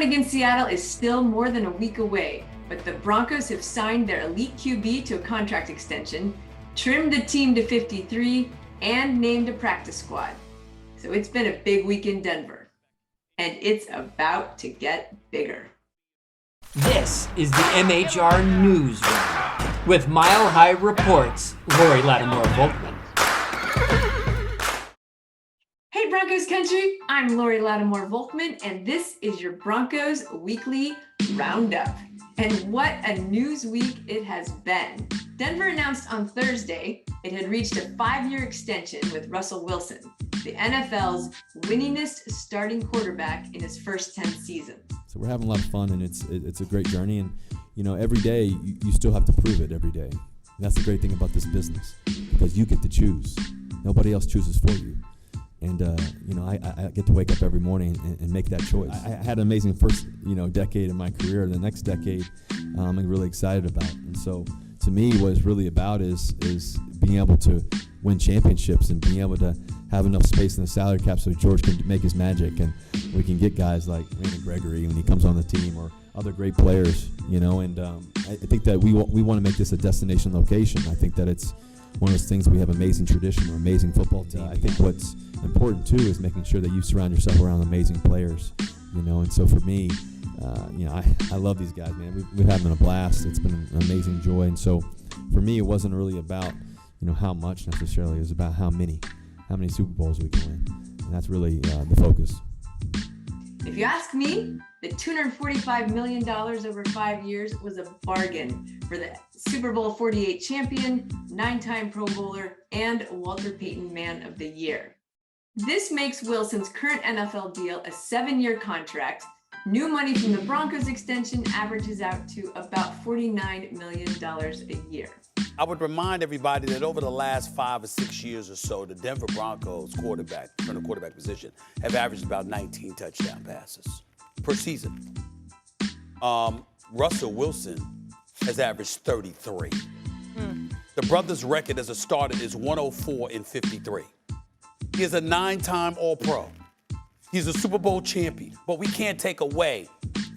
against Seattle is still more than a week away, but the Broncos have signed their elite QB to a contract extension, trimmed the team to 53, and named a practice squad. So it's been a big week in Denver, and it's about to get bigger. This is the MHR News Round with Mile High Reports' Lori Lattimore-Volkman. Hey Broncos country, I'm Lori Lattimore-Volkman, and this is your Broncos Weekly Roundup. And what a news week it has been. Denver announced on Thursday it had reached a 5-year extension with Russell Wilson, the NFL's winningest starting quarterback in his first 10 seasons. So we're having a lot of fun, and it's a great journey. And every day you still have to prove it every day. And that's the great thing about this business, because you get to choose. Nobody else chooses for you. And I get to wake up every morning and make that choice. I had an amazing first decade in my career. The next decade, I'm really excited about. And so to me, what it's really about is being able to win championships and being able to have enough space in the salary cap so George can make his magic, and we can get guys like Randy Gregory when he comes on the team, or other great players. And I think that we want to make this a destination location. I think that it's one of those things. We have amazing tradition, or amazing football team. I think what's important too is making sure that you surround yourself around amazing players. And so for me, I love these guys, man. We're having a blast. It's been an amazing joy. And so for me, it wasn't really about how much necessarily. It was about how many Super Bowls we can win, and that's really the focus. If you ask me, the $245 million over 5 years was a bargain for the Super Bowl 48 champion, 9-time Pro Bowler, and Walter Payton Man of the Year. This makes Wilson's current NFL deal a 7-year contract. New money from the Broncos extension averages out to about $49 million a year. I would remind everybody that over the last 5 or 6 years or so, the Denver Broncos quarterback, from the quarterback position, have averaged about 19 touchdown passes per season. Russell Wilson has averaged 33. The brothers' record as a starter is 104 and 53. He is a 9-time All-Pro. He's a Super Bowl champion, but we can't take away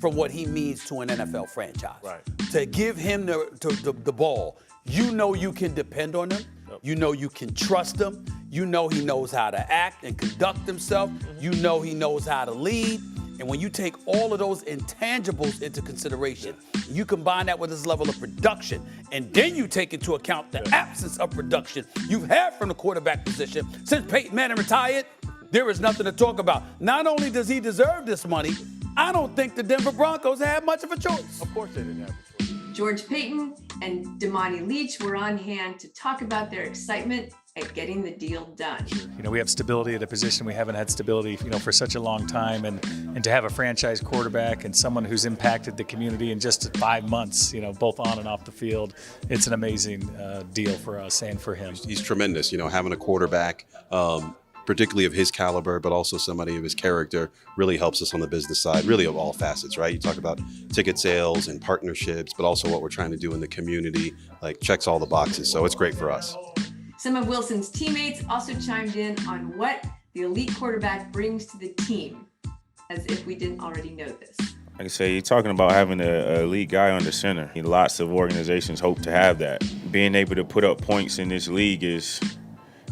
from what he means to an NFL franchise. Right. To give him the ball, you can depend on him. Yep. You can trust him. He knows how to act and conduct himself. Mm-hmm. He knows how to lead. And when you take all of those intangibles into consideration, you combine that with his level of production, and then you take into account the absence of production you've had from the quarterback position since Peyton Manning retired, there is nothing to talk about. Not only does he deserve this money, I don't think the Denver Broncos had much of a choice. Of course they didn't have a choice. George Payton and Damani Leach were on hand to talk about their excitement at getting the deal done. We have stability at a position we haven't had stability, for such a long time, and to have a franchise quarterback and someone who's impacted the community in just 5 months, both on and off the field, it's an amazing deal for us and for him. He's tremendous, having a quarterback, particularly of his caliber, but also somebody of his character, really helps us on the business side, really of all facets, right? You talk about ticket sales and partnerships, but also what we're trying to do in the community, checks all the boxes. So it's great for us. Some of Wilson's teammates also chimed in on what the elite quarterback brings to the team, as if we didn't already know this. Like I say, you're talking about having an elite guy on the center. Lots of organizations hope to have that. Being able to put up points in this league is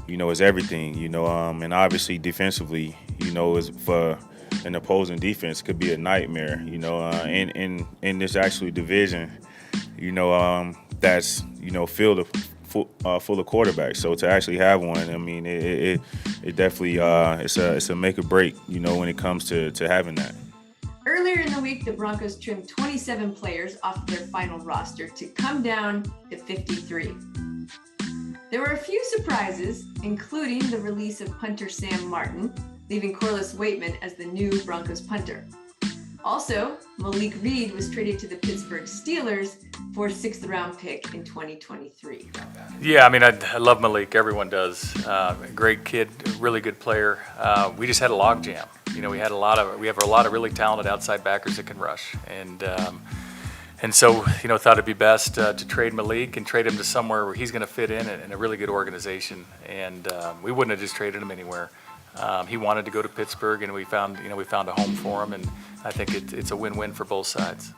everything, and obviously defensively, is for an opposing defense could be a nightmare, in this actual division, that's, full of quarterbacks. So to actually have one, it definitely, it's a make or break, when it comes to having that. Earlier in the week, the Broncos trimmed 27 players off their final roster to come down to 53. There were a few surprises, including the release of punter Sam Martin, leaving Corliss Waitman as the new Broncos punter. Also, Malik Reed was traded to the Pittsburgh Steelers for a 6th-round pick in 2023. Yeah, I love Malik. Everyone does. Great kid, really good player. We just had a log jam. We have a lot of really talented outside backers that can rush, and so thought it'd be best to trade Malik and trade him to somewhere where he's going to fit in a really good organization. And we wouldn't have just traded him anywhere. He wanted to go to Pittsburgh, and we found a home for him, and I think it's a win-win for both sides.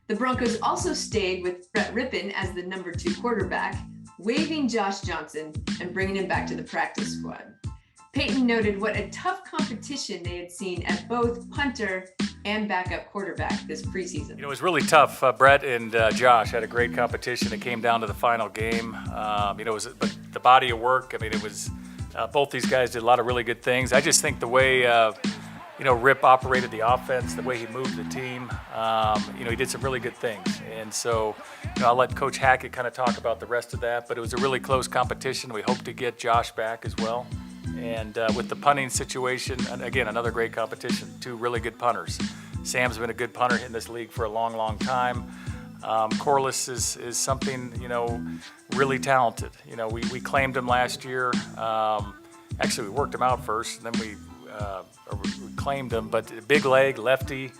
The Broncos also stayed with Brett Rippon as the number 2 quarterback, waiving Josh Johnson and bringing him back to the practice squad. Peyton noted what a tough competition they had seen at both punter and backup quarterback this preseason. It was really tough. Brett and Josh had a great competition. It came down to the final game. It was the body of work. I mean, it was both these guys did a lot of really good things. I just think the way Rip operated the offense, the way he moved the team, he did some really good things. And so I'll let Coach Hackett kind of talk about the rest of that. But it was a really close competition. We hope to get Josh back as well. And with the punting situation, and again, another great competition, 2 really good punters. Sam's been a good punter in this league for a long, long time. Corliss is something, really talented. We claimed him last year. Actually, we worked him out first, and then we claimed him. But big leg, lefty.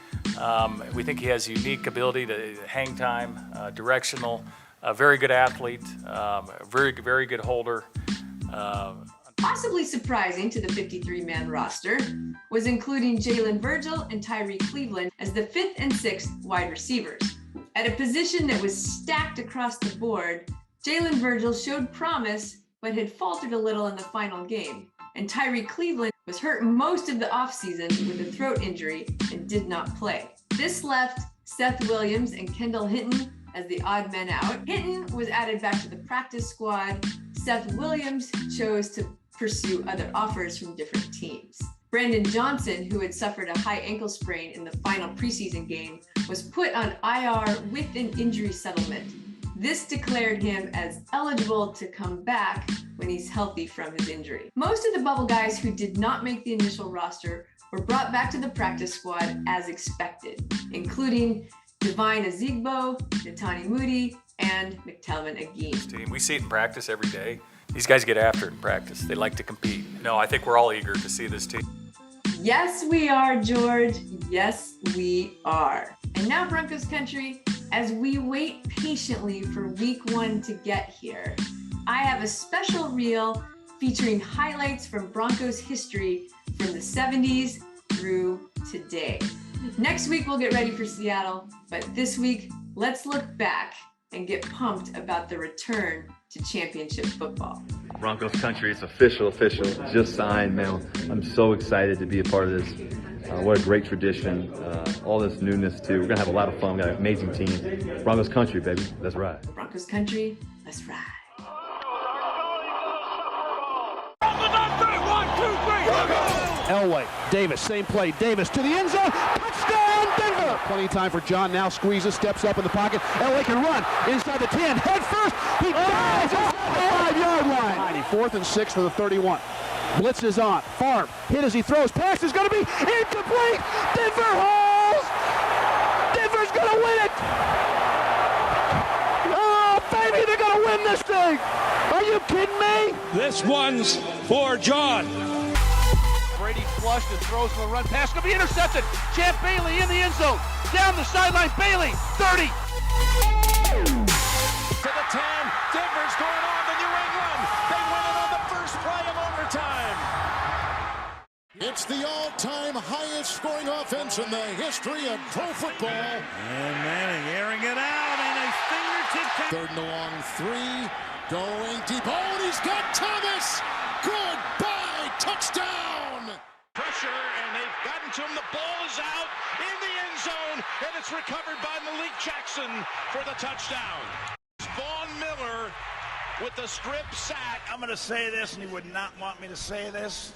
We think he has unique ability to hang time, directional, a very good athlete, very, very good holder. Possibly surprising to the 53-man roster was including Jalen Virgil and Tyree Cleveland as the 5th and 6th wide receivers. At a position that was stacked across the board, Jalen Virgil showed promise but had faltered a little in the final game, and Tyree Cleveland was hurt most of the offseason with a throat injury and did not play. This left Seth Williams and Kendall Hinton as the odd men out. Hinton was added back to the practice squad. Seth Williams chose to pursue other offers from different teams. Brandon Johnson, who had suffered a high ankle sprain in the final preseason game, was put on IR with an injury settlement. This declared him as eligible to come back when he's healthy from his injury. Most of the bubble guys who did not make the initial roster were brought back to the practice squad as expected, including Divine Azigbo, Natani Moody, and McTelvin Agee. We see it in practice every day. These guys get after it in practice. They like to compete. No, I think we're all eager to see this team. Yes, we are, George. Yes, we are. And now, Broncos country, as we wait patiently for week 1 to get here, I have a special reel featuring highlights from Broncos history from the 70s through today. Next week, we'll get ready for Seattle, but this week, let's look back and get pumped about the return to championship football. Broncos country, it's official, just signed, man. I'm so excited to be a part of this. What a great tradition, all this newness too. We're gonna have a lot of fun. We got an amazing team. Broncos country, baby, let's ride. Broncos country, let's ride. Elway, Davis, same play, Davis to the end zone, touchdown Denver! Plenty of time for John, now squeezes, steps up in the pocket, Elway can run, inside the 10, head first, he dives inside the 5-yard line! 4th and 6 for the 31. Blitz is on, Farm, hit as he throws, pass is going to be incomplete! Denver holds! Denver's going to win it! Oh, baby, they're going to win this thing! Are you kidding me? This one's for John. Brady flushed and throws for the run. Pass going to be intercepted. Champ Bailey in the end zone. Down the sideline. Bailey, 30. To the 10. Denver's going on to New England. They win it on the first play of overtime. It's the all-time highest scoring offense in the history of pro football. And Manning airing it out and a fingertip catch. 3rd and long 3. Going deep. Oh, and he's got Thomas. Goodbye. Touchdown. Pressure, and they've gotten to him. The ball is out in the end zone, and it's recovered by Malik Jackson for the touchdown. Vaughn Miller with the strip sack. I'm going to say this, and he would not want me to say this,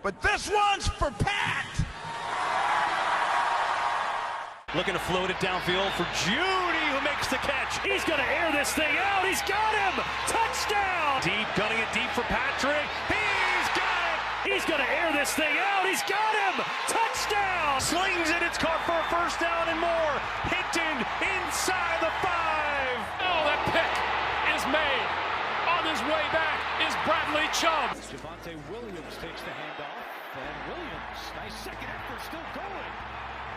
but this one's for Pat. Looking to float it downfield for Judy, who makes the catch. He's going to air this thing out. He's got him. Touchdown. Deep, gunning it deep for Patrick. He's got it. He's going to air this thing out. He's got him. Touchdown. Slings it. It's caught for a first down and more. Hinton inside the 5. Oh, that pick is made. On his way back is Bradley Chubb. Javonte Williams takes the handoff, and Williams, nice second effort, still going.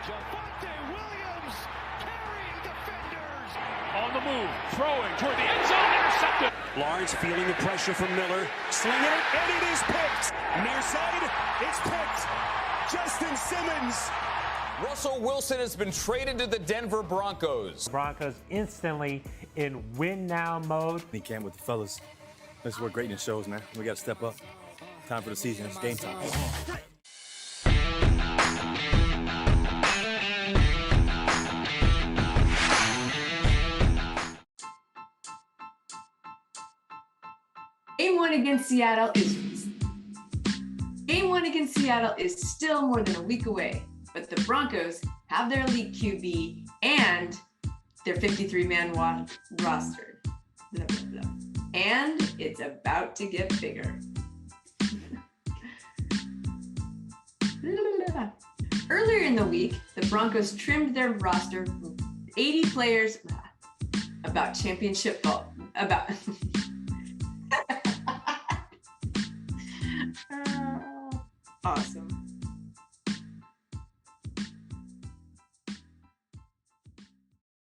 Javonte Williams carrying defenders. On the move, throwing toward the end zone, intercepted. Lawrence feeling the pressure from Miller, slinging it, and it is picked. Near side, it's picked. Justin Simmons. Russell Wilson has been traded to the Denver Broncos. Broncos instantly in win now mode. He came with the fellas. This is where greatness shows, man. We got to step up. Time for the season. It's game time. Game one against Seattle is still more than a week away, but the Broncos have their elite QB and their 53-man roster. Blah, blah, blah. And it's about to get bigger. Earlier in the week, the Broncos trimmed their roster from 80 players about championship football. Awesome.